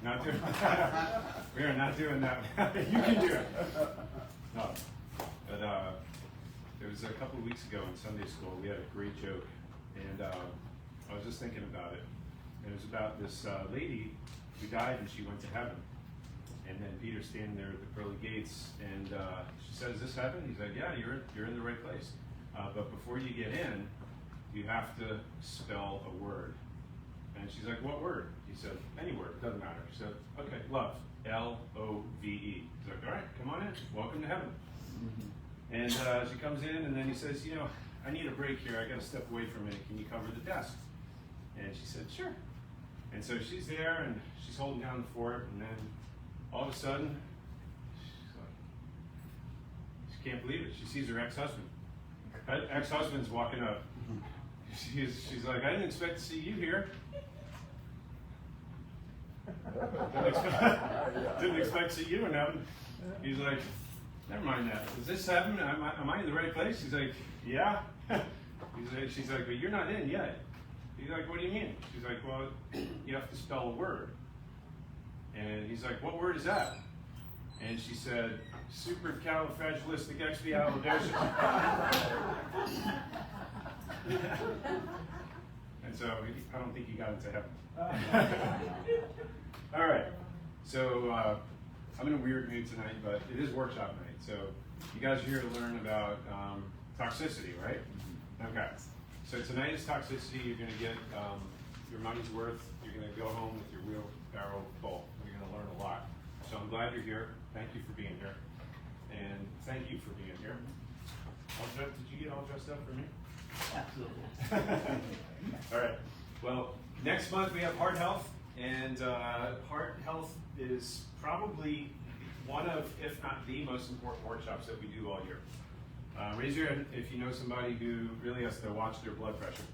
not doing that. We are not doing that. You can do it. No. But there was a couple of weeks ago in Sunday school, we had a great joke, and I was just thinking about it. It was about this lady who died and she went to heaven. And then Peter's standing there at the pearly gates, and she says, "Is this heaven?" He's like, "Yeah, you're in the right place. But before you get in, you have to spell a word." And she's like, "What word?" He said, "Any word, it doesn't matter." She said, "Okay, love, L-O-V-E." He's like, "All right, come on in, welcome to heaven." And she comes in, and then he says, "You know, I need a break here. I got to step away for a minute. Can you cover the desk?" And she said, "Sure." And so she's there, and she's holding down the fort, and then all of a sudden, she's like, she can't believe it. She sees her ex-husband. Her ex-husband's walking up. She's like, "I didn't expect to see you here." Didn't expect to see you in heaven. He's like, "Never mind that. Is this heaven? Am I in the right place?" He's like, "Yeah." She's like, "But you're not in yet." He's like, "What do you mean?" She's like, "Well, you have to spell a word." And he's like, "What word is that?" And she said, "Supercalifragilisticexpialidocious." And so I don't think he got into heaven. All right. So I'm in a weird mood tonight, but it is workshop night. So you guys are here to learn about toxicity, right? Okay. So tonight is toxicity. You're going to get your money's worth. You're going to go home with your wheelbarrow full. You're going to learn a lot. So I'm glad you're here. Thank you for being here. And thank you for being here. Did you get all dressed up for me? Absolutely. All right. Well, next month we have heart health. And heart health is probably one of, if not the most important workshops that we do all year. Raise your hand if you know somebody who really has to watch their blood pressure.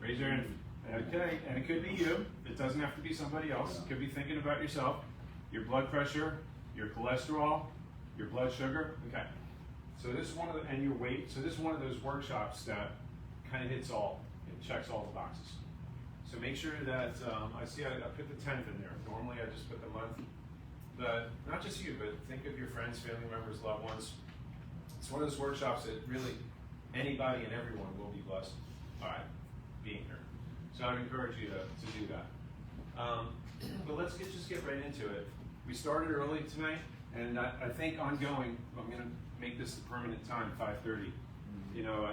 Raise your hand. Okay, and it could be you. It doesn't have to be somebody else. It could be thinking about yourself. Your blood pressure, your cholesterol, your blood sugar. Okay. So this is one of the, and your weight. So this is one of those workshops that kind of hits all, it checks all the boxes. So make sure that, I see I put the 10th in there. Normally I just put the month. But not just you, but think of your friends, family members, loved ones. It's one of those workshops that really anybody and everyone will be blessed by being here. So I'd encourage you to do that. But let's just get right into it. We started early tonight, and I think ongoing, I'm going to make this the permanent time, 5:30. You know,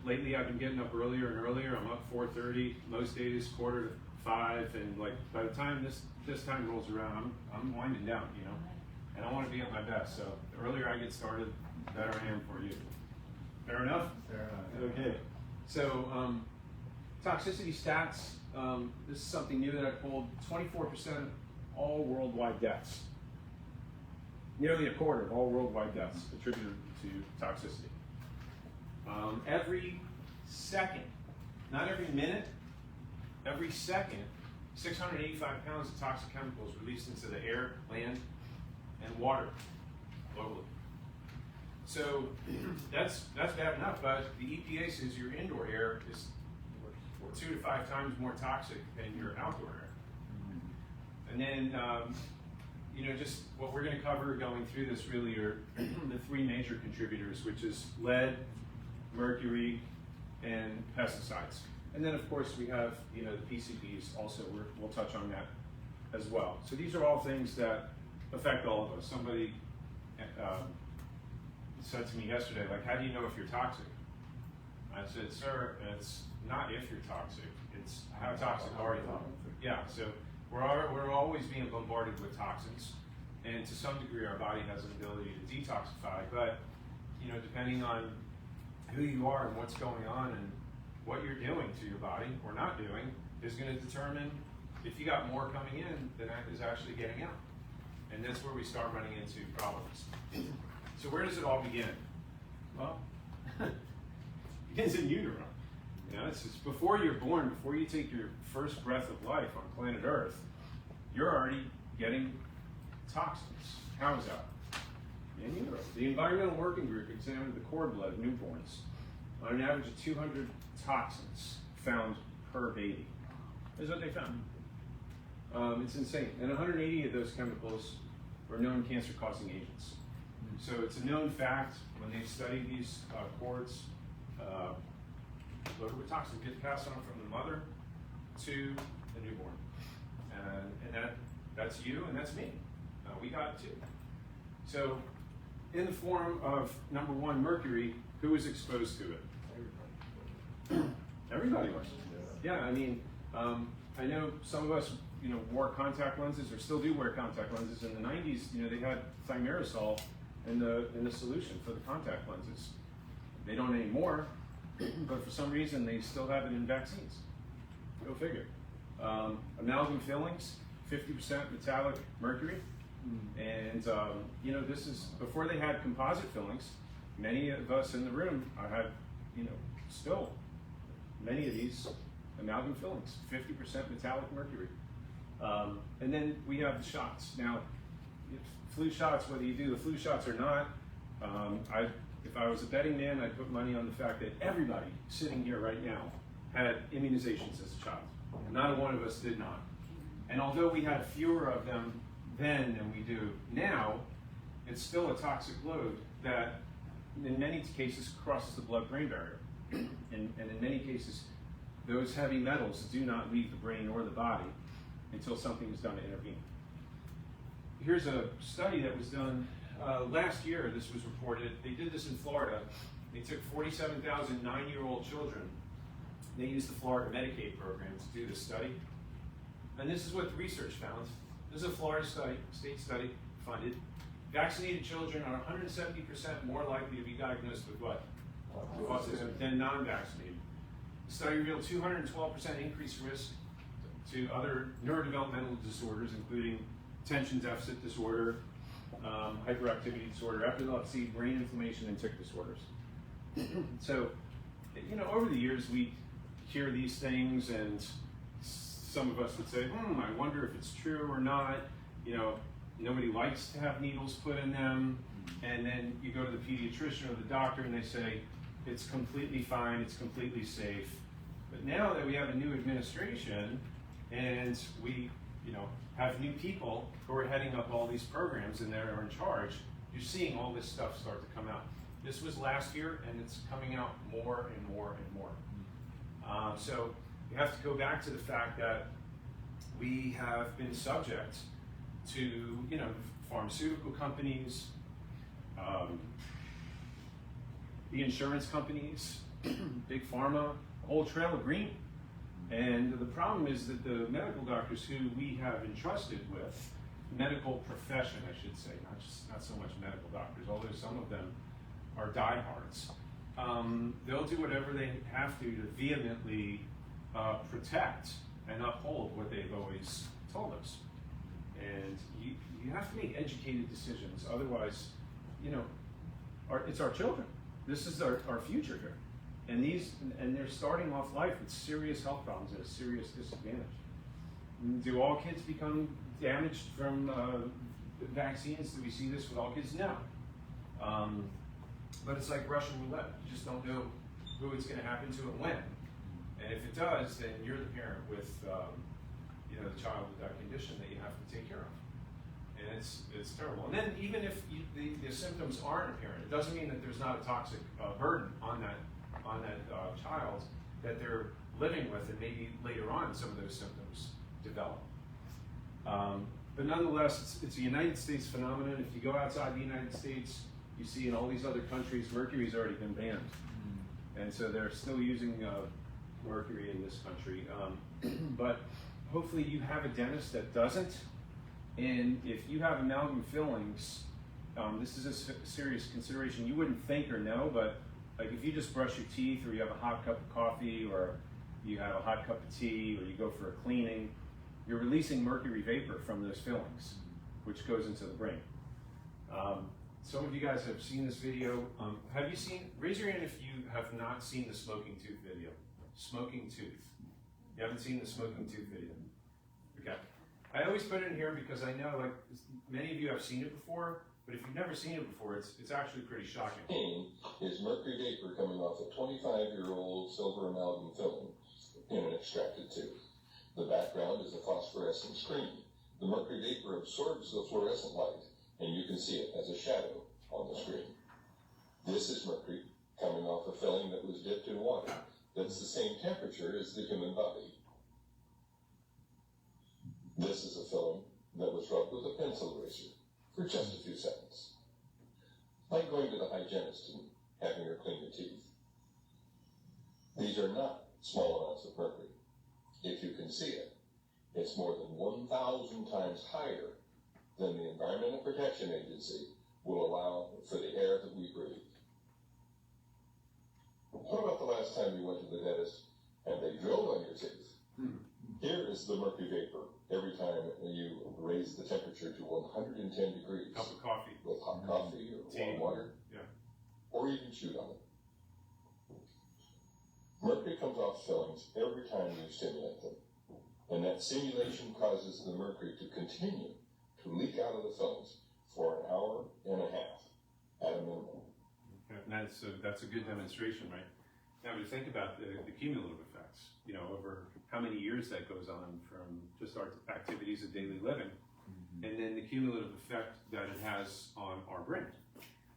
lately I've been getting up earlier and earlier. I'm up 4:30, most days 4:45, and like by the time this time rolls around, I'm winding down, you know, and I want to be at my best. So the earlier I get started, the better I am for you. Fair enough? Fair enough. Okay. So toxicity stats. This is something new that I pulled. 24% of all worldwide deaths. Nearly a quarter of all worldwide deaths attributed to toxicity. Every second, not every minute, every second, 685 pounds of toxic chemicals released into the air, land, and water globally. So that's bad enough, but the EPA says your indoor air is 2 to 5 times more toxic than your outdoor air. And then, you know, just what we're going to cover going through this really are the 3 major contributors, which is lead, mercury, and pesticides. And then, of course, we have, you know, the PCBs also. We'll touch on that as well. So these are all things that affect all of us. Somebody said to me yesterday, like, how do you know if you're toxic? I said, sir, it's not if you're toxic. It's how toxic are you? Yeah, so we're always being bombarded with toxins. And to some degree, our body has an ability to detoxify. But, you know, depending on who you are and what's going on and what you're doing to your body or not doing is going to determine if you got more coming in than is actually getting out. And that's where we start running into problems. So where does it all begin? Well, it begins in utero. You know, it's before you're born, before you take your first breath of life on planet Earth, you're already getting toxins. How is that? In utero. The Environmental Working Group examined the cord blood of newborns on an average of 200 toxins found per baby. Here's what they found. It's insane. And 180 of those chemicals are known cancer-causing agents. So it's a known fact when they study these cords, loaded with toxin get passed on from the mother to the newborn. And that's you and that's me. We got it too. So in the form of, number one, mercury, who was exposed to it? Everybody was. Yeah, I mean, I know some of us, wore contact lenses or still do wear contact lenses. In the 90s, they had thimerosal in the solution for the contact lenses. They don't anymore, but for some reason they still have it in vaccines. Go figure. Amalgam fillings, 50% metallic mercury. And, this is, before they had composite fillings, many of us in the room had, still many of these amalgam fillings, 50% metallic mercury. And then we have the shots. Now, flu shots, whether you do the flu shots or not, if I was a betting man, I'd put money on the fact that everybody sitting here right now had immunizations as a child. Not one of us did not. And although we had fewer of them then than we do now, it's still a toxic load that in many cases crosses the blood-brain barrier. And in many cases, those heavy metals do not leave the brain or the body until something is done to intervene. Here's a study that was done last year. This was reported. They did this in Florida. They took 47,000 9-year-old children. They used the Florida Medicaid program to do this study. And this is what the research found. This is a Florida study, state study, funded. Vaccinated children are 170% more likely to be diagnosed with what? Autism than non-vaccinated. The study revealed 212% increased risk to other neurodevelopmental disorders, including attention deficit disorder, hyperactivity disorder, epilepsy, brain inflammation, and tic disorders. So, over the years, we hear these things, and some of us would say, I wonder if it's true or not. Nobody likes to have needles put in them. And then you go to the pediatrician or the doctor, and they say, it's completely fine, it's completely safe. But now that we have a new administration, and we, have new people who are heading up all these programs and they're in charge, you're seeing all this stuff start to come out. This was last year, and it's coming out more and more and more. So you have to go back to the fact that we have been subject to, pharmaceutical companies, the insurance companies, big pharma, a whole trail of green. And the problem is that the medical doctors who we have entrusted with, medical profession, I should say, not so much medical doctors, although some of them are diehards, they'll do whatever they have to vehemently protect and uphold what they've always told us. And you have to make educated decisions, otherwise, it's our children. This is our future here. And they're starting off life with serious health problems at a serious disadvantage. Do all kids become damaged from vaccines? Do we see this with all kids? No. But it's like Russian roulette. You just don't know who it's going to happen to and when. And if it does, then you're the parent with the child with that condition that you have to take care of. And it's terrible. And then even if the symptoms aren't apparent, it doesn't mean that there's not a toxic burden on that child that they're living with, and maybe later on some of those symptoms develop. But nonetheless, it's a United States phenomenon. If you go outside the United States, you see in all these other countries, mercury's already been banned. And so they're still using mercury in this country. But hopefully you have a dentist that doesn't. And if you have amalgam fillings, this is a serious consideration. You wouldn't think or know, but like if you just brush your teeth, or you have a hot cup of coffee, or you have a hot cup of tea, or you go for a cleaning, you're releasing mercury vapor from those fillings, which goes into the brain. Some of you guys have seen this video. Have you seen, raise your hand if you have not seen the smoking tooth video. Smoking tooth. You haven't seen the smoking tooth video? Okay. I always put it in here because I know, like, many of you have seen it before, but if you've never seen it before, it's actually pretty shocking. Is mercury vapor coming off a 25-year-old silver amalgam filling in an extracted tooth. The background is a phosphorescent screen. The mercury vapor absorbs the fluorescent light, and you can see it as a shadow on the screen. This is mercury coming off a filling that was dipped in water that's the same temperature as the human body. This is a filling that was rubbed with a pencil eraser for just a few seconds. Like going to the hygienist and having her clean your teeth. These are not small amounts of mercury. If you can see it, it's more than 1,000 times higher than the Environmental Protection Agency will allow for the air that we breathe. What about the last time you went to the dentist and they drilled on your teeth? Here is the mercury vapor every time you raise the temperature to 110 degrees. Cup of coffee. With hot coffee or warm water. Yeah. Or even chewed on it. Mercury comes off fillings every time you stimulate them. And that stimulation causes the mercury to continue to leak out of the fillings for an hour and a half at a minimum. And that's a good demonstration, right? Now we think about the cumulative effects, over how many years that goes on from just our activities of daily living, and then the cumulative effect that it has on our brain.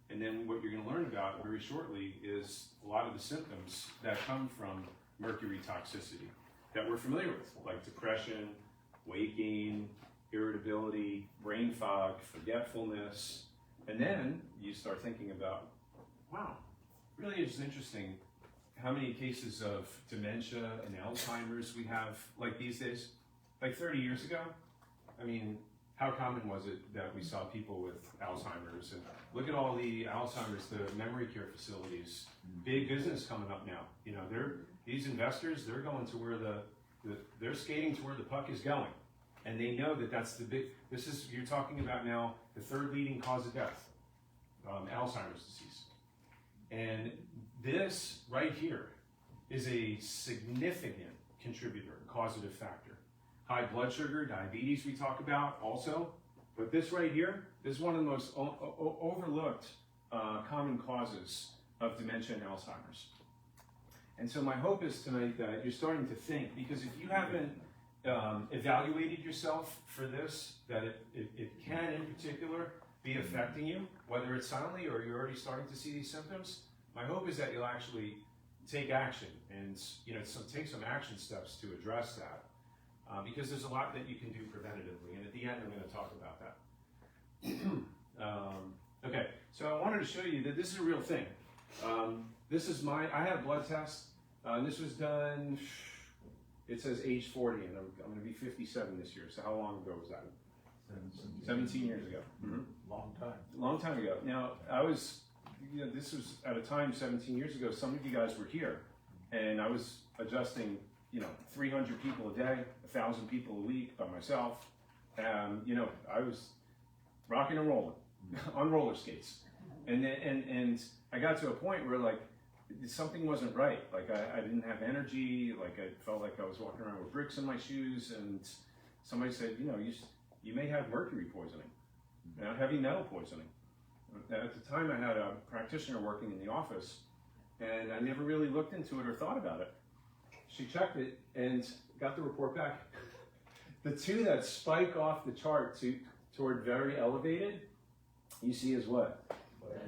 And then what you're going to learn about very shortly is a lot of the symptoms that come from mercury toxicity that we're familiar with, like depression, weight gain, irritability, brain fog, forgetfulness. And then you start thinking about, wow, really is interesting how many cases of dementia and Alzheimer's we have like these days. Like 30 years ago, I mean, how common was it that we saw people with Alzheimer's? And look at all the Alzheimer's, the memory care facilities, big business coming up now. These investors, they're going to where they're skating to where the puck is going. And they know that that's you're talking about now the third leading cause of death, Alzheimer's disease. And this right here is a significant contributor, causative factor. High blood sugar, diabetes we talk about also, but this right here is one of the most overlooked common causes of dementia and Alzheimer's. And so my hope is tonight that you're starting to think, because if you haven't evaluated yourself for this, that it can in particular be affecting you, whether it's silently or you're already starting to see these symptoms, my hope is that you'll actually take action and take some action steps to address that. Because there's a lot that you can do preventatively, and at the end I'm going to talk about that. Okay, so I wanted to show you that this is a real thing. I had a blood test, and this was done, it says age 40, and I'm going to be 57 this year, so how long ago was that? 17 years ago. Long time ago. Now, this was at a time 17 years ago, some of you guys were here, and I was adjusting 300 people a day, 1,000 people a week by myself. I was rocking and rolling on roller skates. And I got to a point where something wasn't right. I didn't have energy, I felt like I was walking around with bricks in my shoes, and somebody said, you may have mercury poisoning, heavy metal poisoning. At the time I had a practitioner working in the office, and I never really looked into it or thought about it. She checked it and got the report back. The two that spike off the chart toward very elevated, you see as what?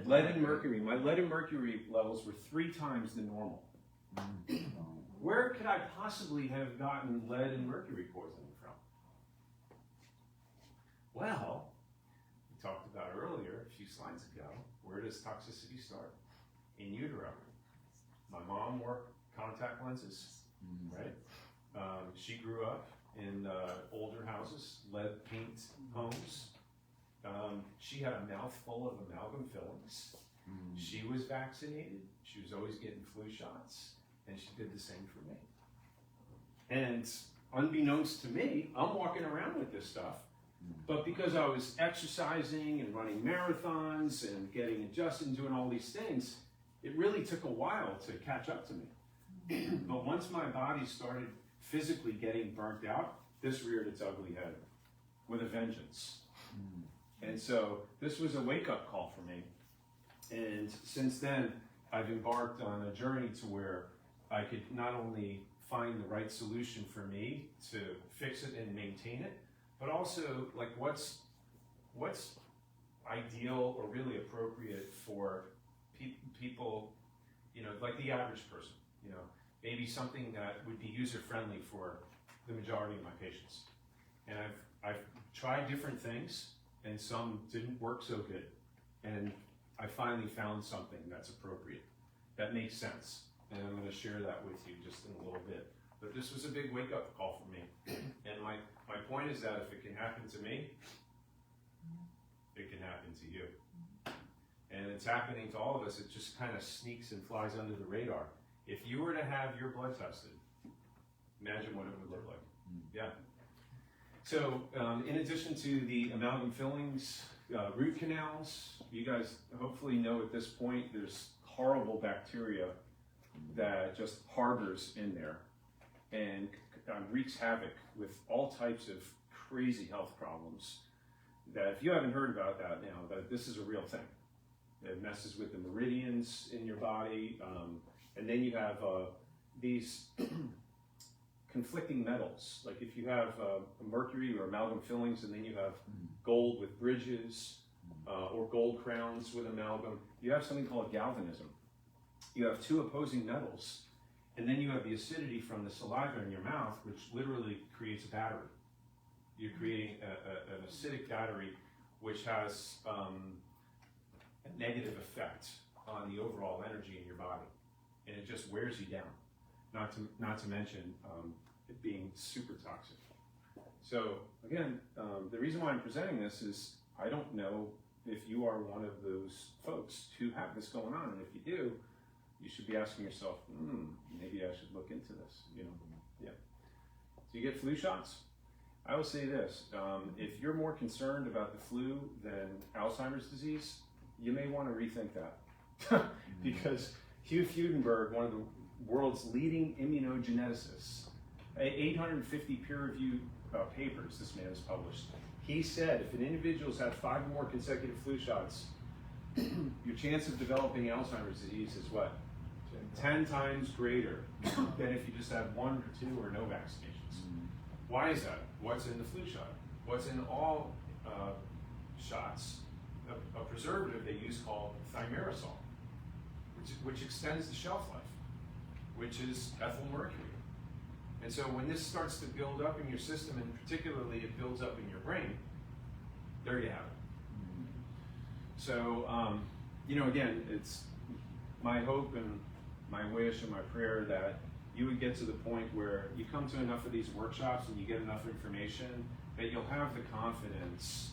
Lead and mercury. My lead and mercury levels were 3 times the normal. Where could I possibly have gotten lead and mercury poisoning from? Well, we talked about earlier, a few slides ago, where does toxicity start? In utero. My mom wore contact lenses. Right? She grew up in older houses, lead paint homes. She had a mouthful of amalgam fillings. She was vaccinated. She was always getting flu shots, and she did the same for me. And unbeknownst to me, I'm walking around with this stuff, but because I was exercising and running marathons and getting adjusted and doing all these things, it really took a while to catch up to me. But once my body started physically getting burnt out, this reared its ugly head with a vengeance. And so this was a wake-up call for me. And since then, I've embarked on a journey to where I could not only find the right solution for me to fix it and maintain it, but also like what's ideal or really appropriate for people, you know, like the average person, you know, maybe something that would be user-friendly for the majority of my patients. And I've tried different things, and some didn't work so good. And I finally found something that's appropriate, that makes sense. And I'm going to share that with you just in a little bit. But this was a big wake-up call for me. And my point is that if it can happen to me, it can happen to you. And it's happening to all of us. It just kind of sneaks and flies under the radar. If you were to have your blood tested, imagine what it would look like. Yeah. So in addition to the amalgam fillings, root canals, you guys hopefully know at this point there's horrible bacteria that just harbors in there and wreaks havoc with all types of crazy health problems that if you haven't heard about that now, that this is a real thing. It messes with the meridians in your body, and then you have these conflicting metals. Like if you have mercury or amalgam fillings, and then you have gold with bridges, or gold crowns with amalgam, you have something called galvanism. You have two opposing metals, and then you have the acidity from the saliva in your mouth, which literally creates a battery. You're creating an acidic battery, which has a negative effect on the overall energy in your body, and it just wears you down. Not to mention it being super toxic. So again, the reason why I'm presenting this is I don't know if you are one of those folks who have this going on, and if you do, you should be asking yourself, maybe I should look into this. You know, yeah. Do you get flu shots? I will say this: if you're more concerned about the flu than Alzheimer's disease, you may want to rethink that, because Hugh Fudenberg, one of the world's leading immunogeneticists, 850 peer-reviewed papers this man has published. He said if an individual's had 5 or more consecutive flu shots, your chance of developing Alzheimer's disease is what? 10 times greater than if you just had 1 or 2 or no vaccinations. Why is that? What's in the flu shot? What's in all shots? A preservative they use called thimerosal, which extends the shelf life, which is ethyl mercury. And so when this starts to build up in your system, and particularly it builds up in your brain, there you have it. So, you know, again, it's my hope and my wish and my prayer that you would get to the point where you come to enough of these workshops and you get enough information that you'll have the confidence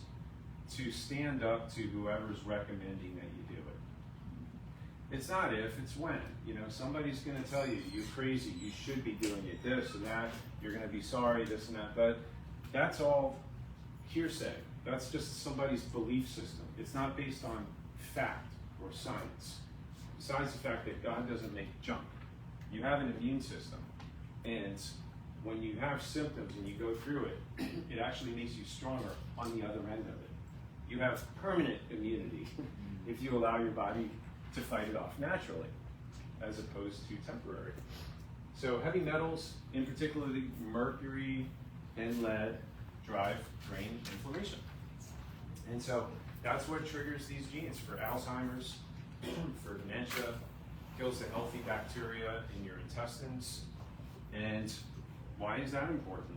to stand up to whoever's recommending that you do it. It's not if, it's when. You know, somebody's going to tell you, you're crazy, you should be doing it, this and that, you're going to be sorry, this and that, but that's all hearsay. That's just somebody's belief system. It's not based on fact or science. Besides the fact that God doesn't make junk. You have an immune system, and when you have symptoms and you go through it, it actually makes you stronger on the other end of it. You have permanent immunity if you allow your body to fight it off naturally, as opposed to temporary. So heavy metals, in particular mercury and lead, drive brain inflammation. And so that's what triggers these genes for Alzheimer's, for dementia, kills the healthy bacteria in your intestines. And why is that important?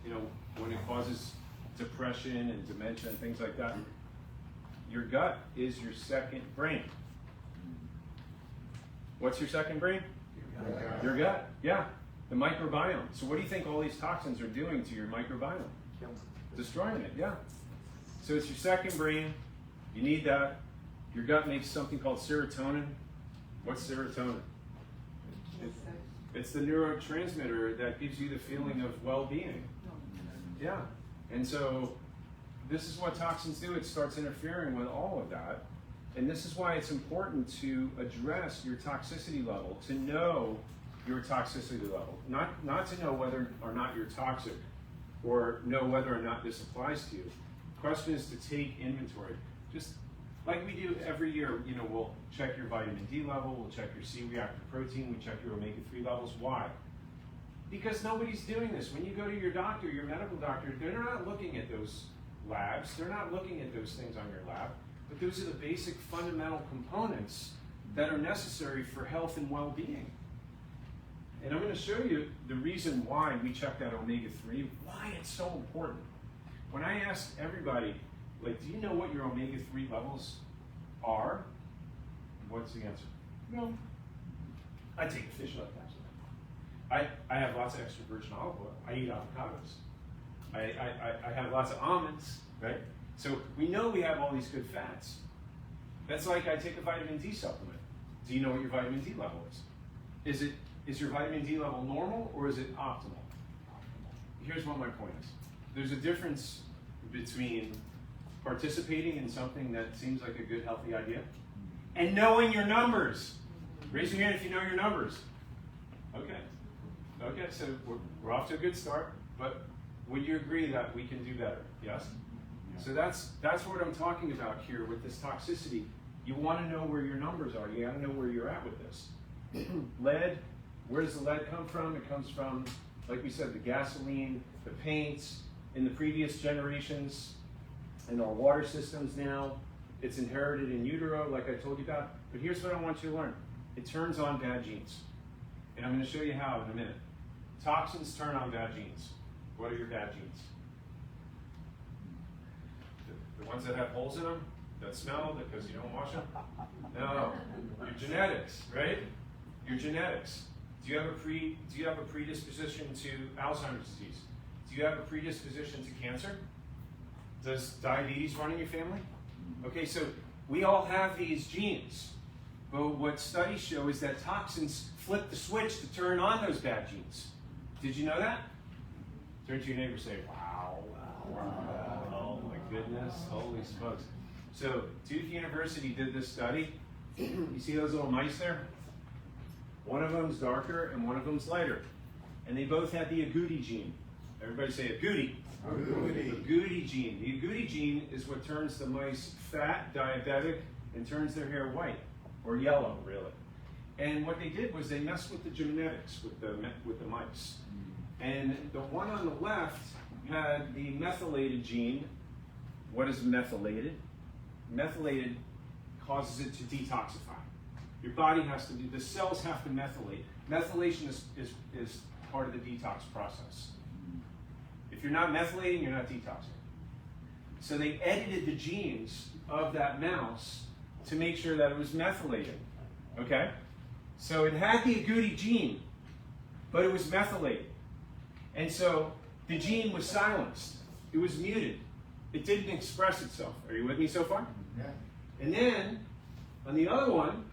You know, when it causes depression and dementia and things like that, your gut is your second brain. What's your second brain? Your gut, yeah. The microbiome. So what do you think all these toxins are doing to your microbiome? Destroying it, yeah. So it's your second brain. You need that. Your gut makes something called serotonin. What's serotonin? It's the neurotransmitter that gives you the feeling of well-being. Yeah. And so this is what toxins do. It starts interfering with all of that. And this is why it's important to address your toxicity level, to know your toxicity level. Not to know whether or not you're toxic or know whether or not this applies to you. The question is to take inventory. Just like we do every year, you know, we'll check your vitamin D level, we'll check your C-reactive protein, we check your omega-3 levels. Why? Because nobody's doing this. When you go to your doctor, your medical doctor, they're not looking at those labs. They're not looking at those things on your lab. But those are the basic fundamental components that are necessary for health and well-being. And I'm going to show you the reason why we check that omega-3, why it's so important. When I ask everybody, like, do you know what your omega-3 levels are? What's the answer? No. I take a fish oil capsule. I have lots of extra virgin olive oil. I eat avocados. I have lots of almonds, right? So we know we have all these good fats. That's like I take a vitamin D supplement. Do you know what your vitamin D level is? Is your vitamin D level normal or is it optimal? Here's what my point is. There's a difference between participating in something that seems like a good, healthy idea and knowing your numbers. Raise your hand if you know your numbers. Okay. Okay, so we're off to a good start, but would you agree that we can do better? Yes? So that's what I'm talking about here with this toxicity. You want to know where your numbers are. You got to know where you're at with this. Lead, where does the lead come from? It comes from, like we said, the gasoline, the paints, in the previous generations, in our water systems now. It's inherited in utero, like I told you about. But here's what I want you to learn. It turns on bad genes. And I'm going to show you how in a minute. Toxins turn on bad genes. What are your bad genes? The ones that have holes in them, that smell because you don't wash them? No, your genetics, right? Your genetics. Do you have a predisposition to Alzheimer's disease? Do you have a predisposition to cancer? Does diabetes run in your family? Okay, so we all have these genes. But what studies show is that toxins flip the switch to turn on those bad genes. Did you know that? Turn to your neighbor and say, wow, oh my goodness, holy smokes. So Duke University did this study. You see those little mice there? One of them's darker and one of them's lighter. And they both had the agouti gene. Everybody say agouti. Agouti. Agouti gene. The agouti gene is what turns the mice fat, diabetic, and turns their hair white, or yellow, really. And what they did was they messed with the genetics with the mice. And the one on the left had the methylated gene. What is methylated? Methylated causes it to detoxify. Your body has to do, the cells have to methylate. Methylation is part of the detox process. If you're not methylating, you're not detoxing. So they edited the genes of that mouse to make sure that it was methylated. Okay? So it had the agouti gene, but it was methylated. And so the gene was silenced. It was muted. It didn't express itself. Are you with me so far? Yeah. And then, on the other one,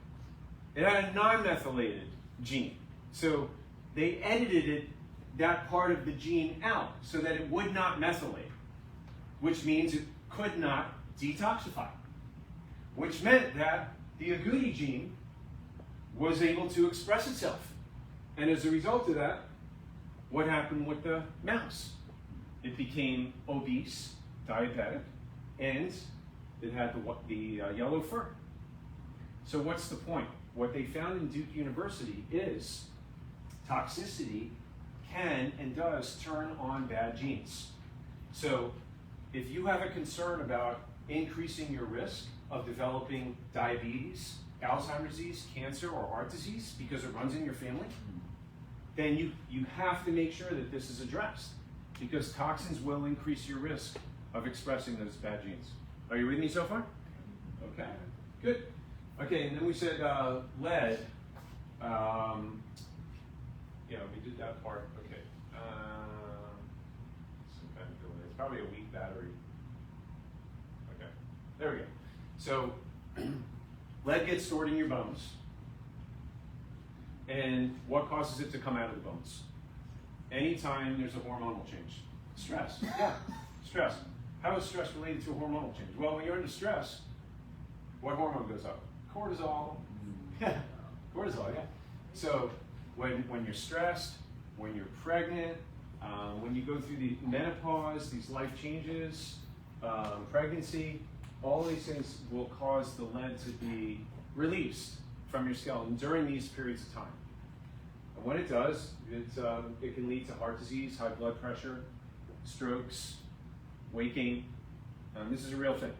it had a non-methylated gene. So they edited that part of the gene out so that it would not methylate, which means it could not detoxify, which meant that the agouti gene was able to express itself. And as a result of that, what happened with the mouse? It became obese, diabetic, and it had the yellow fur. So what's the point? What they found in Duke University is toxicity can and does turn on bad genes. So if you have a concern about increasing your risk of developing diabetes, Alzheimer's disease, cancer, or heart disease because it runs in your family, then you have to make sure that this is addressed because toxins will increase your risk of expressing those bad genes. Are you with me so far? Okay, good. Okay, and then we said lead. Yeah, we did that part. Okay. Some kind of delay. It's probably a weak battery. Okay, there we go. So lead gets stored in your bones. And what causes it to come out of the bones? Anytime there's a hormonal change. Stress. Yeah, stress. How is stress related to a hormonal change? Well, when you're under stress, what hormone goes up? Cortisol. Yeah, cortisol, yeah. So when you're stressed, when you're pregnant, when you go through the menopause, these life changes, pregnancy, all these things will cause the lead to be released from your skeleton during these periods of time. And when it does, it can lead to heart disease, high blood pressure, strokes, weight gain. This is a real thing.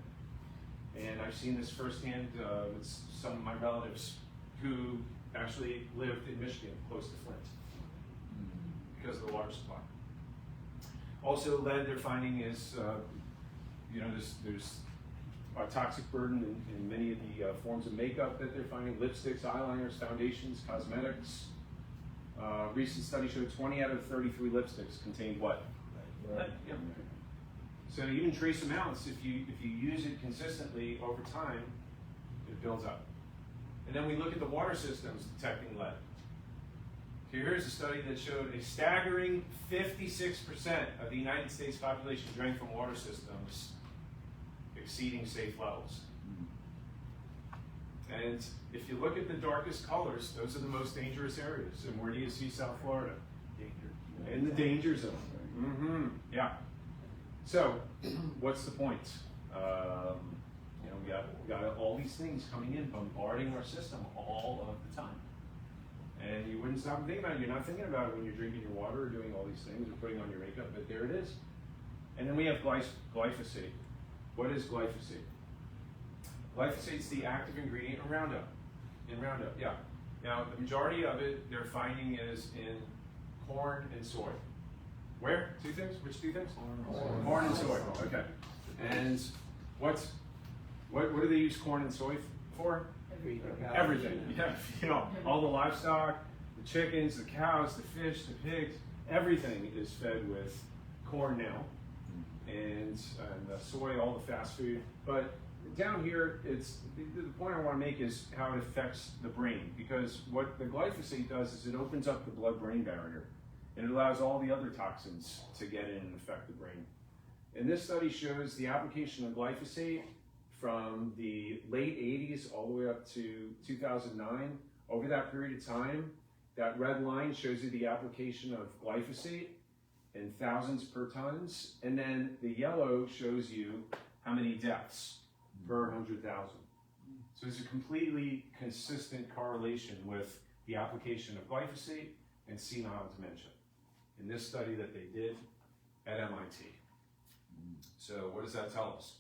And I've seen this firsthand with some of my relatives who actually lived in Michigan, close to Flint, because of the water supply. Also, lead they're finding is, there's a toxic burden in many of the forms of makeup that they're finding: lipsticks, eyeliners, foundations, cosmetics. Recent study showed 20 out of 33 lipsticks contained what? Lead. Yep. So even trace amounts, if you use it consistently over time, it builds up. And then we look at the water systems detecting lead. So here's a study that showed a staggering 56% of the United States population drank from water systems exceeding safe levels. And if you look at the darkest colors, those are the most dangerous areas. And where do you see South Florida? Danger. In the danger zone. Mm-hmm. Yeah. So, what's the point? We got all these things coming in, bombarding our system all of the time. And you wouldn't stop and think about it. You're not thinking about it when you're drinking your water or doing all these things or putting on your makeup, but there it is. And then we have glyphosate. What is glyphosate? Glyphosate's the active ingredient in Roundup. Yeah. Now, the majority of it, they're finding is in corn and soy. Where? Two things? Which two things? Corn and soy. Okay. And what do they use corn and soy for? Everything. Yeah. All the livestock, the chickens, the cows, the fish, the pigs, everything is fed with corn now, and soy, all the fast food. But down here, it's the point I want to make is how it affects the brain, because what the glyphosate does is it opens up the blood-brain barrier. And it allows all the other toxins to get in and affect the brain. And this study shows the application of glyphosate from the late 80s all the way up to 2009. Over that period of time, that red line shows you the application of glyphosate in thousands per tons. And then the yellow shows you how many deaths per 100,000. So there's a completely consistent correlation with the application of glyphosate and senile dementia in this study that they did at MIT. So what does that tell us?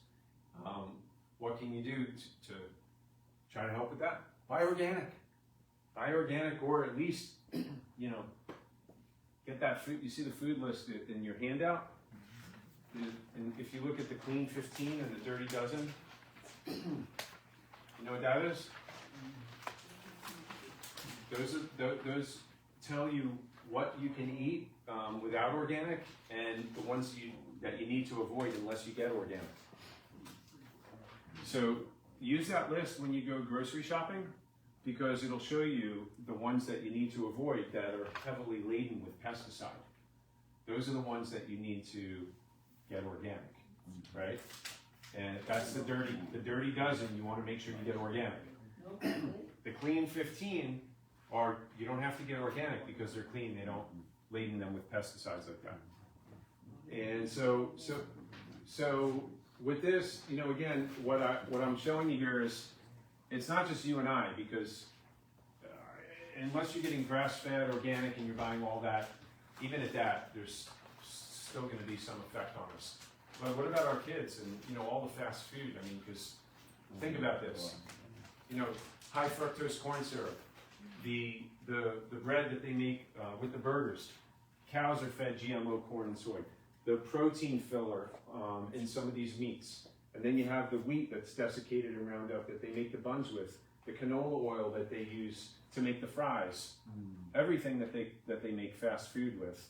What can you do to try to help with that? Buy organic. Buy organic, or at least, get that food. You see the food list in your handout? And if you look at the clean 15 and the dirty dozen, you know what that is? Those tell you what you can eat without organic, and the ones that you need to avoid unless you get organic. So use that list when you go grocery shopping, because it'll show you the ones that you need to avoid that are heavily laden with pesticide. Those are the ones that you need to get organic, right? And if that's the dirty dozen, you want to make sure you get organic. The clean 15 you don't have to get organic because they're clean. They don't laden them with pesticides like that. And so with this, again, what I'm showing you here is it's not just you and I, because unless you're getting grass-fed, organic, and you're buying all that, even at that, there's still going to be some effect on us. But what about our kids and all the fast food? I mean, because think about this, high fructose corn syrup, the bread that they make with the burgers, cows are fed GMO corn and soy. The protein filler in some of these meats, and then you have the wheat that's desiccated in Roundup that they make the buns with, the canola oil that they use to make the fries, everything that they make fast food with.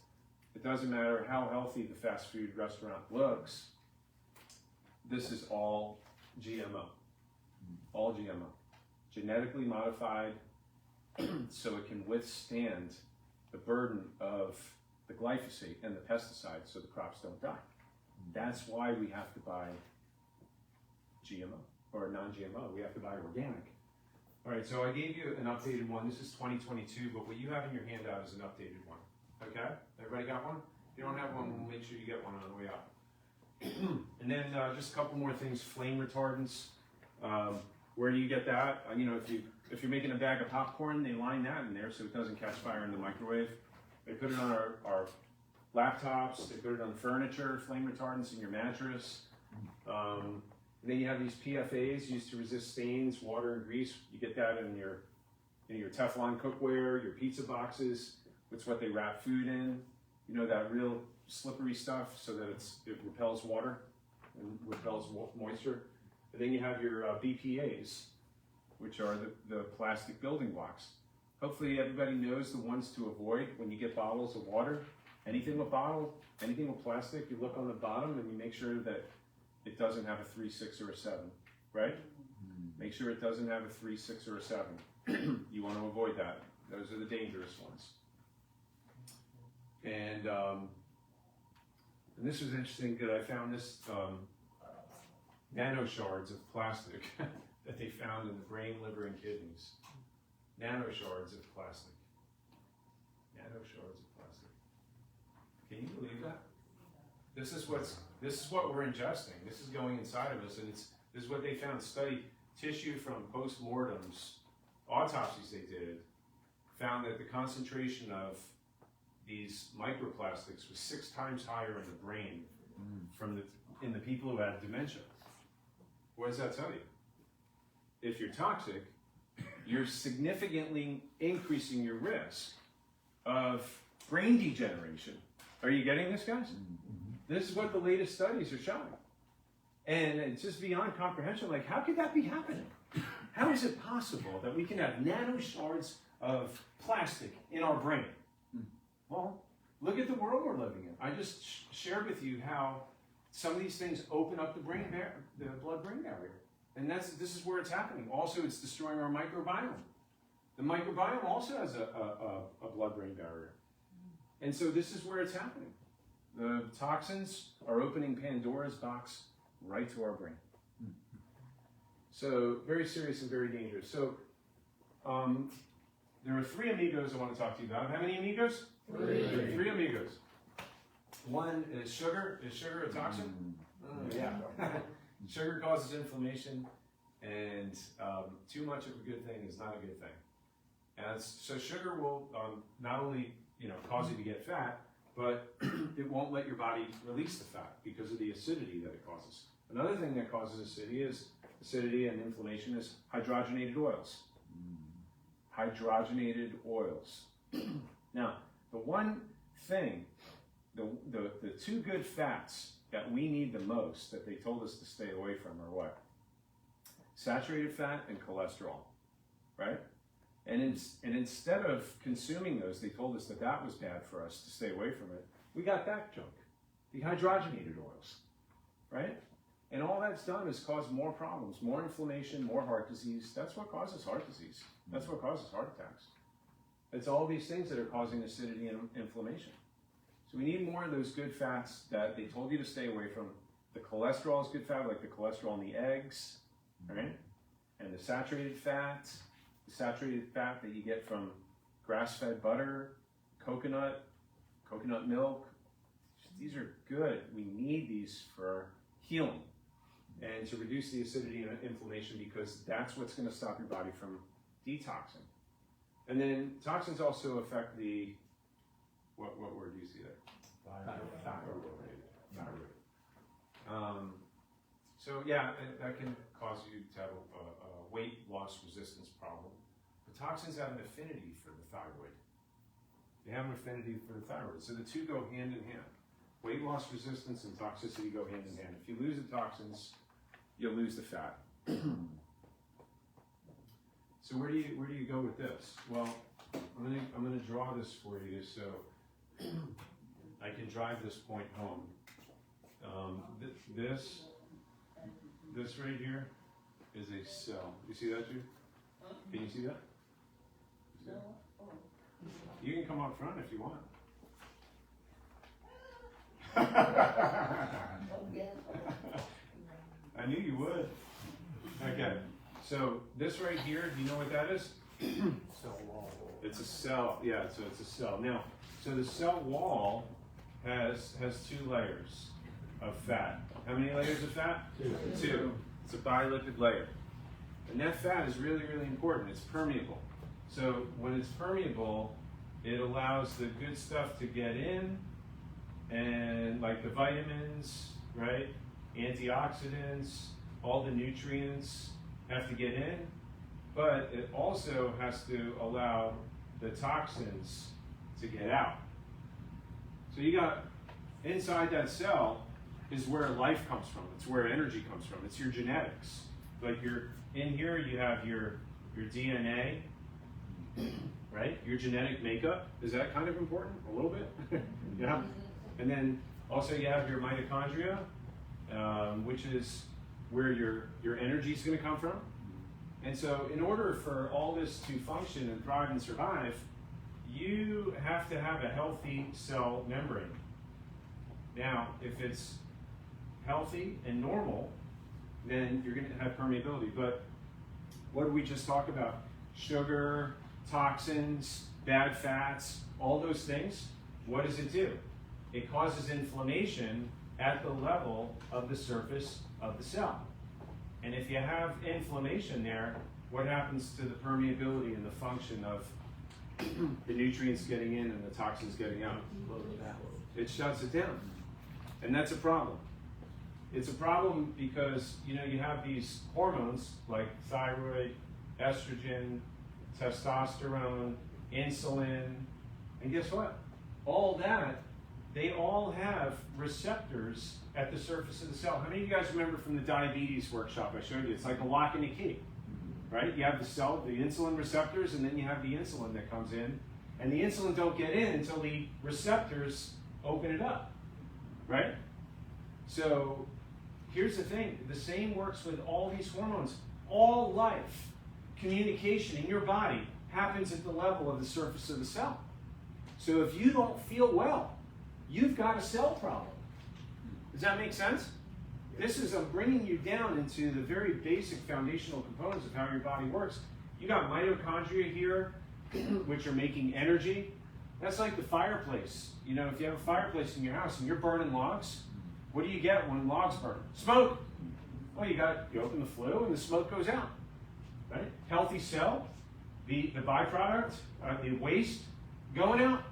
It doesn't matter how healthy the fast food restaurant looks. This is all GMO, all GMO, genetically modified, so it can withstand the burden of the glyphosate and the pesticides, so the crops don't die. That's why we have to buy GMO or non-GMO. We have to buy organic. All right, so I gave you an updated one. This is 2022, but what you have in your handout is an updated one. Okay? Everybody got one? If you don't have one, we'll make sure you get one on the way out. And then just a couple more things. Flame retardants. Where do you get that? If you if you're making a bag of popcorn, they line that in there so it doesn't catch fire in the microwave. They put it on our laptops, they put it on furniture, flame retardants in your mattress. Then you have these PFAs used to resist stains, water and grease. You get that in your Teflon cookware, your pizza boxes. It's what they wrap food in. You know, that real slippery stuff so that it repels water and repels moisture. And then you have your BPAs, which are the plastic building blocks. Hopefully everybody knows the ones to avoid when you get bottles of water. Anything with plastic, you look on the bottom and you make sure that it doesn't have a 3, 6, or a 7, right? Make sure it doesn't have a 3, 6, or a 7. You want to avoid that. Those are the dangerous ones. And this was interesting that I found this nano shards of plastic that they found in the brain, liver, and kidneys. Nano shards of plastic. Nano shards of plastic. Can you believe that? This is what we're ingesting. This is going inside of us, and this is what they found. Studied tissue from post-mortems, autopsies they did, found that the concentration of these microplastics was 6 times higher in the brain in the people who had dementia. What does that tell you? If you're toxic, you're significantly increasing your risk of brain degeneration. Are you getting this, guys? This is what the latest studies are showing. And it's just beyond comprehension. Like, how could that be happening? How is it possible that we can have nano shards of plastic in our brain? Well, look at the world we're living in. I just shared with you how some of these things open up the blood-brain barrier. And this is where it's happening. Also, it's destroying our microbiome. The microbiome also has a blood-brain barrier. And so this is where it's happening. The toxins are opening Pandora's box right to our brain. So very serious and very dangerous. So there are 3 amigos I want to talk to you about. How many amigos? 3 amigos. One is sugar. Is sugar a toxin? Yeah. Sugar causes inflammation, and too much of a good thing is not a good thing. And so sugar will not only cause you to get fat, but it won't let your body release the fat because of the acidity that it causes. Another thing that causes acidity and inflammation is hydrogenated oils. Hydrogenated oils. Now, the one thing, the 2 good fats that we need the most that they told us to stay away from are what? Saturated fat and cholesterol, right? And instead of consuming those, they told us that was bad for us to stay away from it. We got that junk, the hydrogenated oils, right? And all that's done is cause more problems, more inflammation, more heart disease. That's what causes heart disease. That's what causes heart attacks. It's all these things that are causing acidity and inflammation. So we need more of those good fats that they told you to stay away from. The cholesterol is good fat, like the cholesterol in the eggs, right? And the saturated fat that you get from grass-fed butter, coconut milk. These are good. We need these for healing and to reduce the acidity and inflammation, because that's what's going to stop your body from detoxing. And then toxins also affect the, what word do you see there? Thyroid. So yeah, that can cause you to have a weight loss resistance problem. The toxins have an affinity for the thyroid. They have an affinity for the thyroid. So the 2 go hand in hand. Weight loss resistance and toxicity go hand in hand. If you lose the toxins, you'll lose the fat. So where do you go with this? Well, I'm gonna draw this for you so I can drive this point home. This right here is a cell. You see that, Jude? Can you see that? You can come up front if you want. I knew you would. Okay, so this right here, do you know what that is? Cell wall. It's a cell, yeah, so it's a cell. Now, so the cell wall has 2 layers of fat. How many layers of fat? 2. It's a bilipid layer. And that fat is really, really important. It's permeable. So when it's permeable, it allows the good stuff to get in, and like the vitamins, right? Antioxidants, all the nutrients have to get in, but it also has to allow the toxins to get out. So you got, inside that cell is where life comes from. It's where energy comes from. It's your genetics. Like you're in here, you have your DNA, right? Your genetic makeup. Is that kind of important? A little bit? Yeah. And then also you have your mitochondria, which is where your energy is going to come from. And so in order for all this to function and thrive and survive, you have to have a healthy cell membrane. Now, if it's healthy and normal, then you're going to have permeability. But what did we just talk about? Sugar, toxins, bad fats, all those things. What does it do? It causes inflammation at the level of the surface of the cell. And if you have inflammation there, what happens to the permeability and the function of the nutrients getting in and the toxins getting out? It shuts it down. And that's a problem. It's a problem because, you know, you have these hormones like thyroid, estrogen, testosterone, insulin, and guess what? All that, they all have receptors at the surface of the cell. How many of you guys remember from the diabetes workshop I showed you? It's like a lock and a key, right? You have the cell, the insulin receptors, and then you have the insulin that comes in. And the insulin don't get in until the receptors open it up, right? So here's the thing. The same works with all these hormones. All life, communication in your body happens at the level of the surface of the cell. So if you don't feel well, you've got a cell problem. Does that make sense? This is bringing you down into the very basic foundational components of how your body works. You got mitochondria here, which are making energy. That's like the fireplace. You know, if you have a fireplace in your house and you're burning logs, what do you get when logs burn? Smoke. Well, you open the flue and the smoke goes out, right? Healthy cell, the byproduct, the waste going out.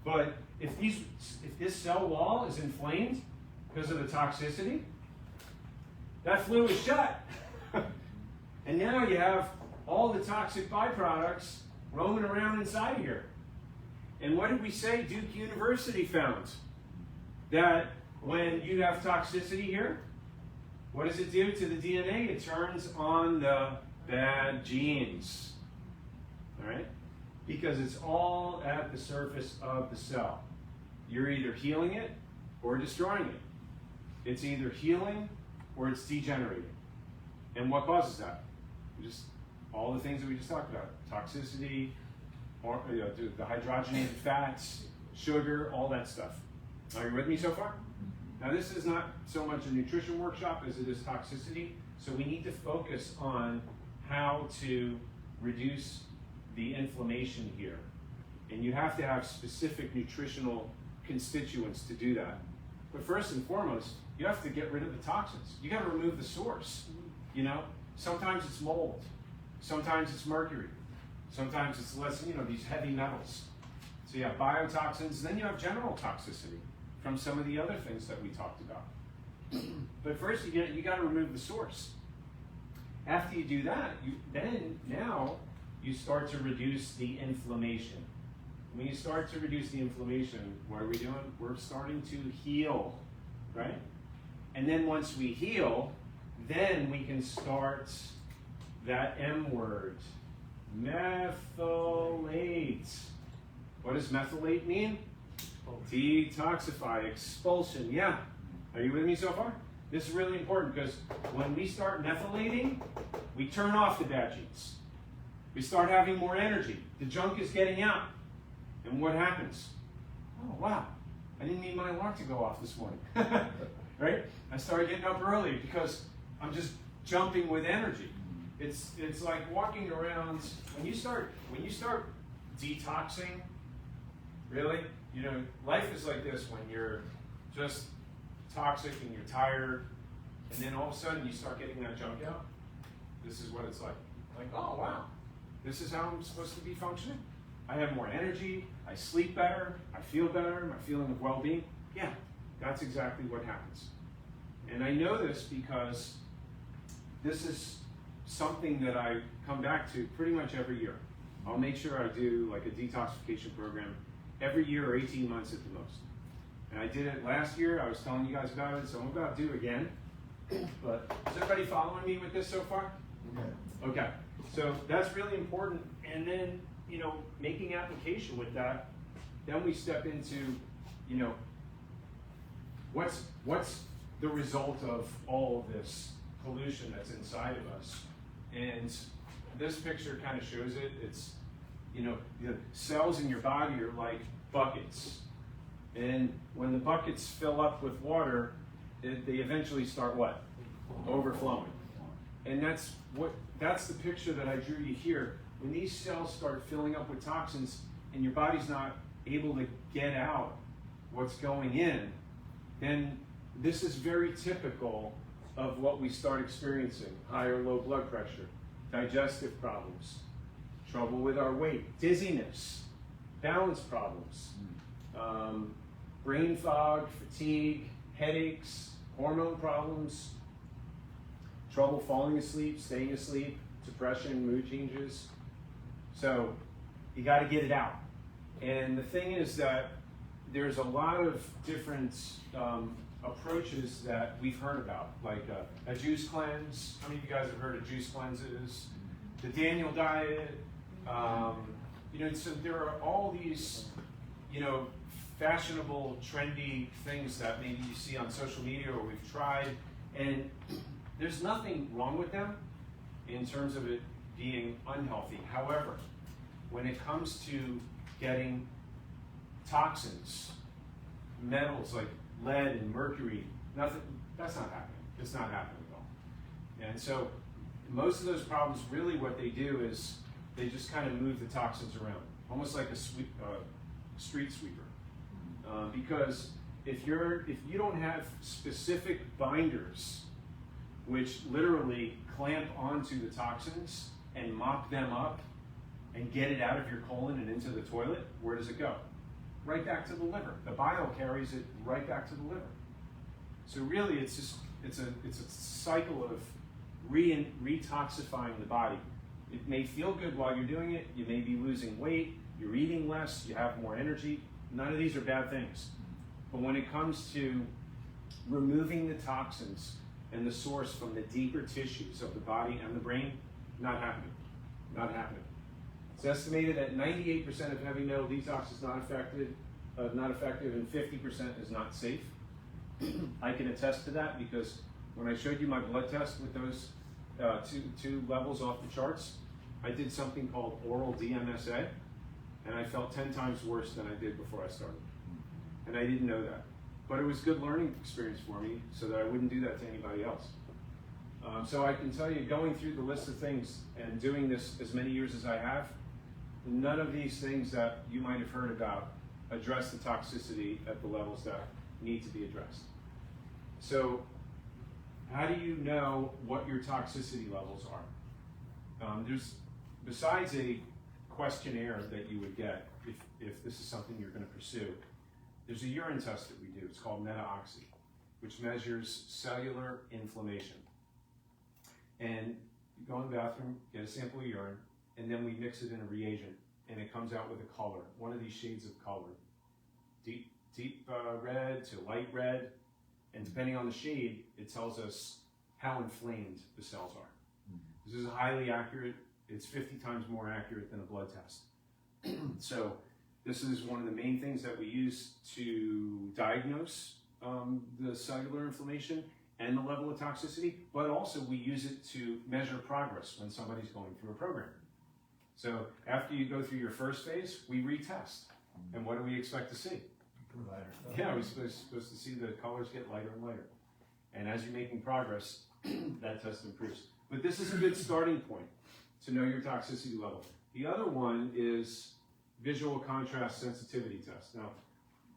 But if this cell wall is inflamed because of the toxicity, that flue is shut. And now you have all the toxic byproducts roaming around inside here. And what did we say Duke University found? That when you have toxicity here, what does it do to the DNA? It turns on the bad genes. All right? Because it's all at the surface of the cell. You're either healing it or destroying it. It's either healing or it's degenerating. And what causes that? Just all the things that we just talked about. Toxicity, or, the hydrogenated fats, sugar, all that stuff. Are you with me so far? Now this is not so much a nutrition workshop as it is toxicity. So we need to focus on how to reduce the inflammation here. And you have to have specific nutritional constituents to do that. But first and foremost, you have to get rid of the toxins. You got to remove the source. You know, sometimes it's mold, sometimes it's mercury, sometimes it's less, these heavy metals. So you have biotoxins, then you have general toxicity from some of the other things that we talked about. But first, you got to remove the source. After you do that, now you start to reduce the inflammation. When you start to reduce the inflammation, what are we doing? We're starting to heal, right? And then once we heal, then we can start that M word, methylate. What does methylate mean? Detoxify, expulsion, yeah. Are you with me so far? This is really important because when we start methylating, we turn off the bad genes. We start having more energy. The junk is getting out. And what happens? Oh, wow. I didn't need my alarm to go off this morning. Right? I started getting up early because I'm just jumping with energy. It's like walking around. When you start detoxing, really, life is like this when you're just toxic and you're tired, and then all of a sudden you start getting that junk out. This is what it's like. Like, oh wow, this is how I'm supposed to be functioning? I have more energy, I sleep better, I feel better, my feeling of well-being. Yeah, that's exactly what happens. And I know this because this is something that I come back to pretty much every year. I'll make sure I do like a detoxification program every year or 18 months at the most. And I did it last year, I was telling you guys about it, so I'm about to do it again. But is everybody following me with this so far? Okay, so that's really important. And then, you know, making application with that, then we step into, you know, what's the result of all of this pollution that's inside of us. And this picture kind of shows it. It's, you know, the cells in your body are like buckets. And when the buckets fill up with water, they eventually start what? Overflowing. And that's the picture that I drew you here. When these cells start filling up with toxins and your body's not able to get out what's going in, then this is very typical of what we start experiencing. High or low blood pressure, digestive problems, trouble with our weight, dizziness, balance problems, brain fog, fatigue, headaches, hormone problems, trouble falling asleep, staying asleep, depression, mood changes. So you got to get it out. And the thing is that there's a lot of different approaches that we've heard about, like a juice cleanse. How many of you guys have heard of juice cleanses? The Daniel diet. You know, so there are all these, you know, fashionable, trendy things that maybe you see on social media or we've tried, and there's nothing wrong with them in terms of it being unhealthy. However, when it comes to getting toxins, metals like lead and mercury, nothing, that's not happening. It's not happening at all. And so most of those problems, really what they do is they just kind of move the toxins around, almost like a street sweeper. Because if you don't have specific binders which literally clamp onto the toxins and mop them up and get it out of your colon and into the toilet, where does it go? Right back to the liver. The bile carries it right back to the liver. So really, it's a cycle of retoxifying the body. It may feel good while you're doing it. You may be losing weight. You're eating less. You have more energy. None of these are bad things. But when it comes to removing the toxins and the source from the deeper tissues of the body and the brain, not happening. Not happening. It's estimated that 98% of heavy metal detox is not effective, and 50% is not safe. I can attest to that because when I showed you my blood test with those two levels off the charts, I did something called oral DMSA, and I felt 10 times worse than I did before I started. And I didn't know that. But it was a good learning experience for me so that I wouldn't do that to anybody else. So I can tell you, going through the list of things and doing this as many years as I have, none of these things that you might have heard about address the toxicity at the levels that need to be addressed. So how do you know what your toxicity levels are? There's, besides a questionnaire that you would get if this is something you're going to pursue, there's a urine test that we do. It's called meta-oxy, which measures cellular inflammation. And you go in the bathroom, get a sample of urine, and then we mix it in a reagent, and it comes out with a color, one of these shades of color, deep red to light red, and depending on the shade, it tells us how inflamed the cells are. This is highly accurate. It's 50 times more accurate than a blood test. So this is one of the main things that we use to diagnose the cellular inflammation and the level of toxicity, but also we use it to measure progress when somebody's going through a program. So after you go through your first phase, we retest. And what do we expect to see? Provider. Yeah, we're supposed to see the colors get lighter and lighter. And as you're making progress, that test improves. But this is a good starting point to know your toxicity level. The other one is visual contrast sensitivity test. Now,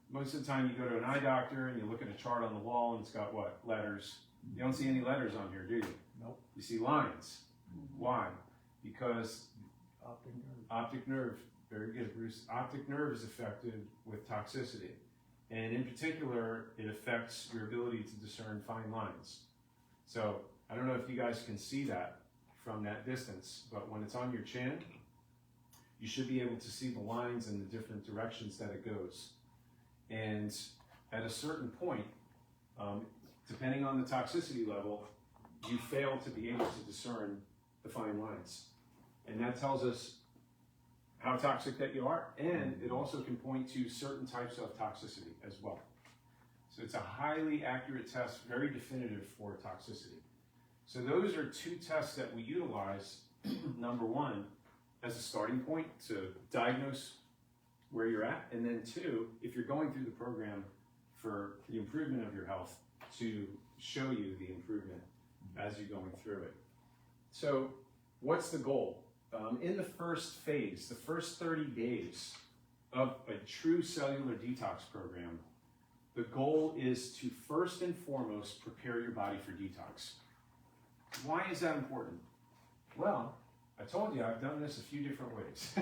most of the time you go to an eye doctor and you look at a chart on the wall and it's got what? Letters. You don't see any letters on here, do you? Nope. You see lines. Why? because Optic nerve. optic nerve, very good, Bruce. Optic nerve is affected with toxicity. And in particular, it affects your ability to discern fine lines. So I don't know if you guys can see that from that distance, but when it's on your chin, you should be able to see the lines in the different directions that it goes. And at a certain point, depending on the toxicity level, you fail to be able to discern the fine lines. And that tells us how toxic that you are, and it also can point to certain types of toxicity as well. So it's a highly accurate test, very definitive for toxicity. So those are two tests that we utilize, number one, as a starting point to diagnose where you're at, and then two, if you're going through the program for the improvement of your health, to show you the improvement as you're going through it. So what's the goal? In the first phase, the first 30 days of a true cellular detox program, the goal is to first and foremost prepare your body for detox. Why is that important? Well, I told you I've done this a few different ways.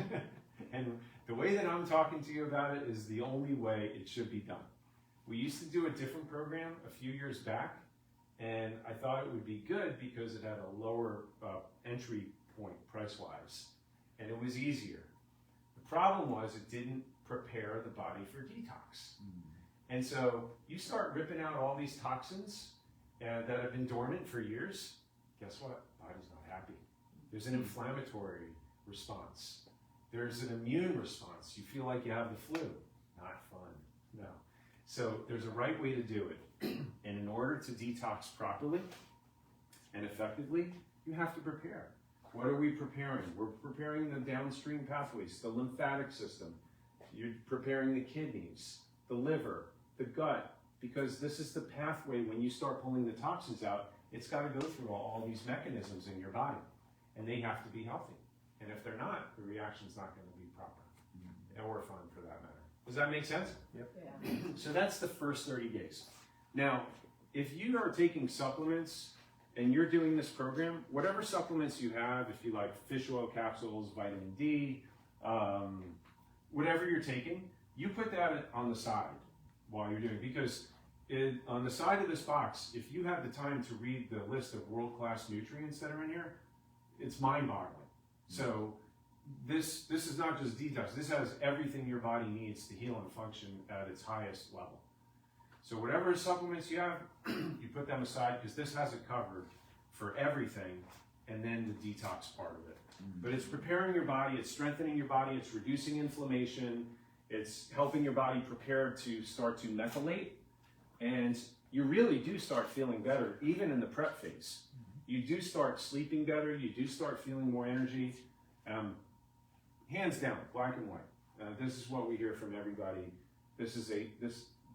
And the way that I'm talking to you about it is the only way it should be done. We used to do a different program a few years back, and I thought it would be good because it had a lower entry point price-wise, and it was easier. The problem was it didn't prepare the body for detox. And so you start ripping out all these toxins that have been dormant for years. Guess what? Body's not happy. There's an inflammatory response. There's an immune response. You feel like you have the flu. Not fun. No. So there's a right way to do it. And in order to detox properly and effectively, you have to prepare. What are we preparing? We're preparing the downstream pathways, the lymphatic system. You're preparing the kidneys, the liver, the gut, because this is the pathway. When you start pulling the toxins out, it's got to go through all these mechanisms in your body, and they have to be healthy. And if they're not, the reaction's not going to be proper, or fun for that matter. Does that make sense? Yep. Yeah. So that's the first 30 days. Now, if you are taking supplements and you're doing this program, whatever supplements you have, if you like fish oil capsules, vitamin D, whatever you're taking, you put that on the side while you're doing it, because on the side of this box, if you have the time to read the list of world-class nutrients that are in here, it's mind-boggling. So this is not just detox. This has everything your body needs to heal and function at its highest level. So whatever supplements you have, you put them aside, because this has it covered for everything, and then the detox part of it. But it's preparing your body, it's strengthening your body, it's reducing inflammation, it's helping your body prepare to start to methylate, and you really do start feeling better, even in the prep phase. You do start sleeping better, you do start feeling more energy. Hands down, black and white. This is what we hear from everybody.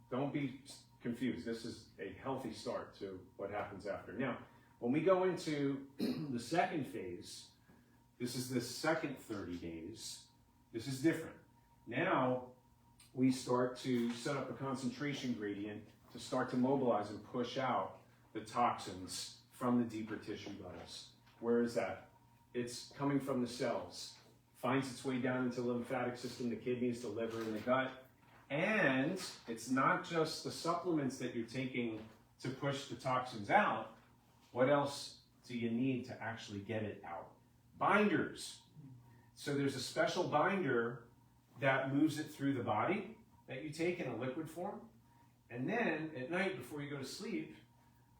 Don't be confused. This is a healthy start to what happens after. Now, when we go into the second phase, this is the second 30 days. This is different. Now, we start to set up a concentration gradient to start to mobilize and push out the toxins from the deeper tissue levels. Where is that? It's coming from the cells, finds its way down into the lymphatic system, the kidneys, the liver, and the gut. And it's not just the supplements that you're taking to push the toxins out. What else do you need to actually get it out? Binders. So there's a special binder that moves it through the body that you take in a liquid form. And then at night before you go to sleep,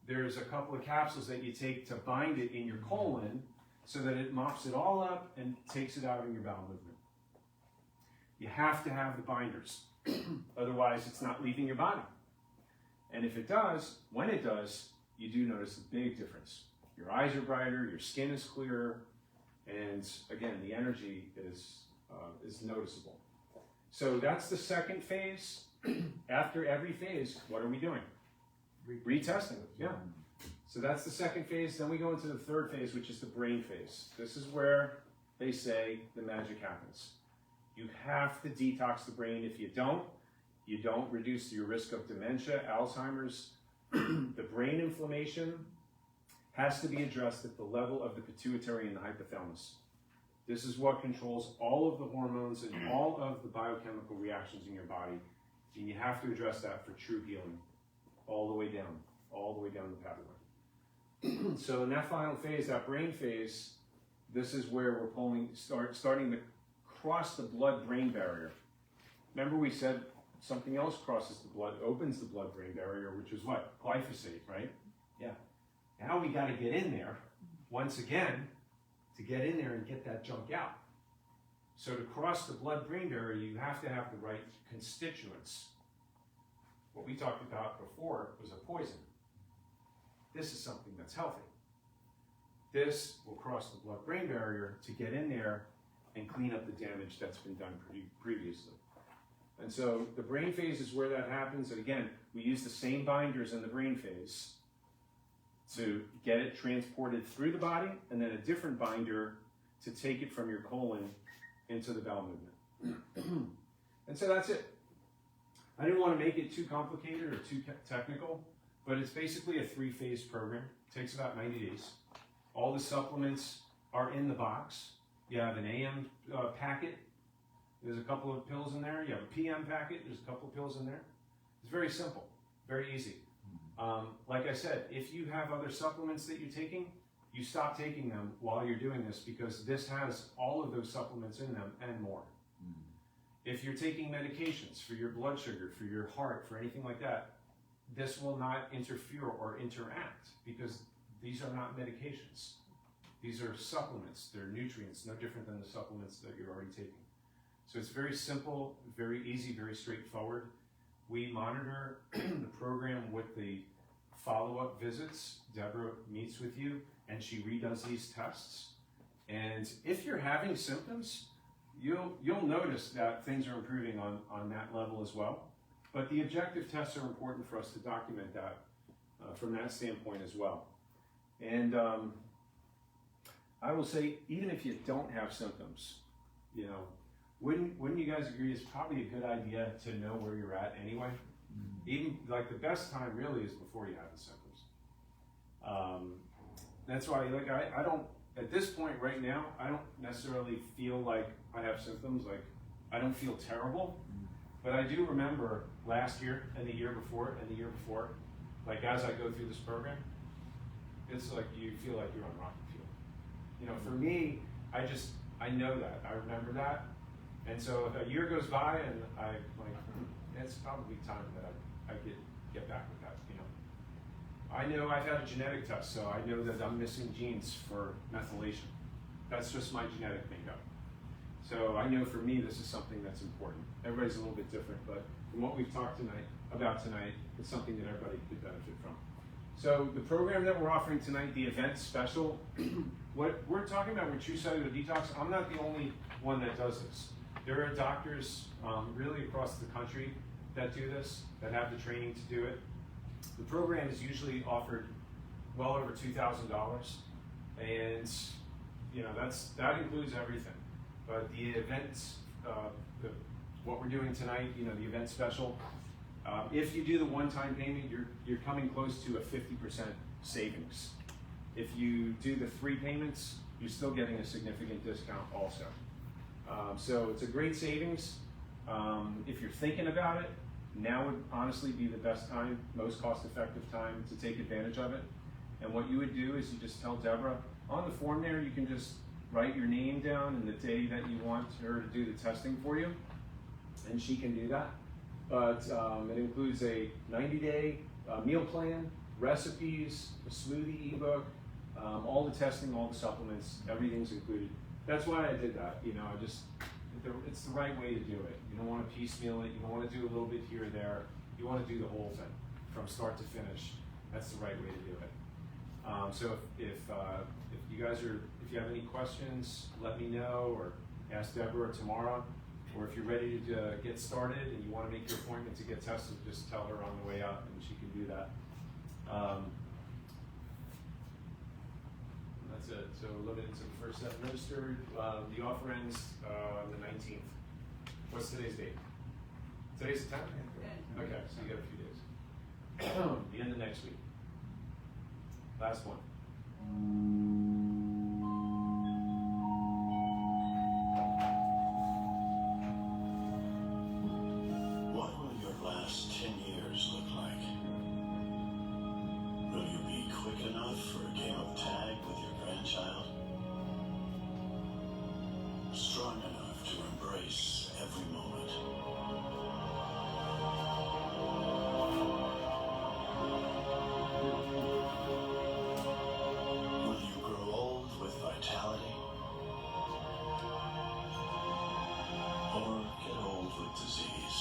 there's a couple of capsules that you take to bind it in your colon so that it mops it all up and takes it out in your bowel movement. You have to have the binders. Otherwise, it's not leaving your body. And if it does, when it does, you do notice a big difference. Your eyes are brighter, your skin is clearer, and again, the energy is noticeable. So that's the second phase. After every phase, what are we doing? Retesting. Yeah. So that's the second phase. Then we go into the third phase, which is the brain phase. This is where they say the magic happens. You have to detox the brain. If you don't reduce your risk of dementia, Alzheimer's. The brain inflammation has to be addressed at the level of the pituitary and the hypothalamus. This is what controls all of the hormones and all of the biochemical reactions in your body. And you have to address that for true healing, all the way down the pathway. So in that final phase, that brain phase, this is where we're starting to cross the blood-brain barrier. Remember we said something else crosses the blood, opens the blood-brain barrier, which is what? Glyphosate, right? Yeah. Now we got to get in there, once again, to get in there and get that junk out. So to cross the blood-brain barrier, you have to have the right constituents. What we talked about before was a poison. This is something that's healthy. This will cross the blood-brain barrier to get in there and clean up the damage that's been done previously. And so the brain phase is where that happens. And again, we use the same binders in the brain phase to get it transported through the body, and then a different binder to take it from your colon into the bowel movement. And so that's it. I didn't want to make it too complicated or too technical, but it's basically a 3-phase program. It takes about 90 days. All the supplements are in the box. You have an AM packet. There's a couple of pills in there. You have a PM packet. There's a couple of pills in there. It's very simple, very easy. Like I said, if you have other supplements that you're taking, you stop taking them while you're doing this, because this has all of those supplements in them and more. If you're taking medications for your blood sugar, for your heart, for anything like that, this will not interfere or interact, because these are not medications. These are supplements. They're nutrients, no different than the supplements that you're already taking. So it's very simple, very easy, very straightforward. We monitor the program with the follow-up visits. Deborah meets with you and she redoes these tests. And if you're having symptoms, you'll notice that things are improving on that level as well. But the objective tests are important for us to document that from that standpoint as well. And I will say, even if you don't have symptoms, wouldn't you guys agree it's probably a good idea to know where you're at anyway? Even like the best time really is before you have the symptoms. That's why I don't, at this point right now, I don't necessarily feel like I have symptoms. Like I don't feel terrible, but I do remember last year and the year before and the year before, like as I go through this program, it's like you feel like you're on rocket fuel. For me, I know that, I remember that. And so if a year goes by and I'm like, it's probably time that I get back with that, I know I've had a genetic test, so I know that I'm missing genes for methylation. That's just my genetic makeup. So I know for me this is something that's important. Everybody's a little bit different, but from what we've talked about tonight, it's something that everybody could benefit from. So the program that we're offering tonight, the event special, what we're talking about with True Cellular Detox, I'm not the only one that does this. There are doctors really across the country that do this, that have the training to do it. The program is usually offered well over $2,000, and that includes everything. But the events, what we're doing tonight, the event special, if you do the one-time payment, you're coming close to a 50% savings. If you do the 3 payments, you're still getting a significant discount also. So it's a great savings. If you're thinking about it, now would honestly be the best time, most cost-effective time to take advantage of it. And what you would do is you just tell Deborah, on the form there, you can just write your name down and the day that you want her to do the testing for you, and she can do that. But it includes a 90-day meal plan, recipes, a smoothie ebook, all the testing, all the supplements, everything's included. That's why I did that. It's the right way to do it. You don't want to piecemeal it. You don't want to do a little bit here or there. You want to do the whole thing from start to finish. That's the right way to do it. So if you guys if you have any questions, let me know, or ask Deborah tomorrow. Or if you're ready to get started and you want to make your appointment to get tested, just tell her on the way out and she can do that. That's it. So limited to the first set administered. The offer ends the 19th. What's today's date? Today's the 10th? Okay, so you got a few days. The end of next week. Last one. embrace every moment. Will you grow old with vitality? Or get old with disease?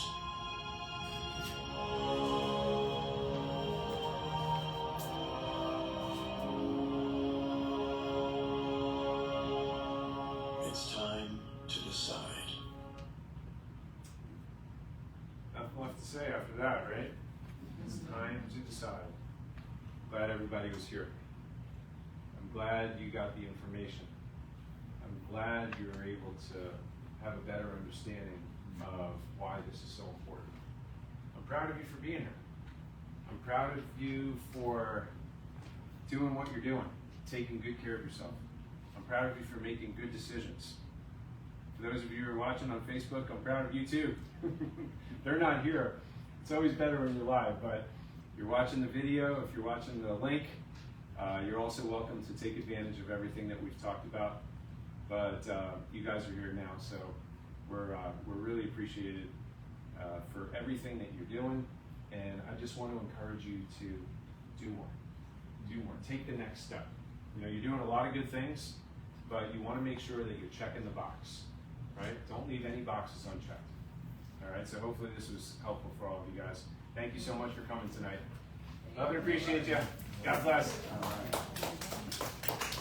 It's time to decide. Nothing left to say after that, right? It's time to decide. Glad everybody was here. I'm glad you got the information. I'm glad you were able to have a better understanding of why this is so important. I'm proud of you for being here. I'm proud of you for doing what you're doing, taking good care of yourself. I'm proud of you for making good decisions. For those of you who are watching on Facebook, I'm proud of you too. They're not here. It's always better when you're live, but you're watching the video, if you're watching the link, you're also welcome to take advantage of everything that we've talked about. But you guys are here now, so we're really appreciated for everything that you're doing. And I just want to encourage you to do more. Do more. Take the next step. You know, you're doing a lot of good things, but you want to make sure that you're checking the box, right? Don't leave any boxes unchecked. All right, so hopefully this was helpful for all of you guys. Thank you so much for coming tonight. Love and appreciate you. God bless. All right.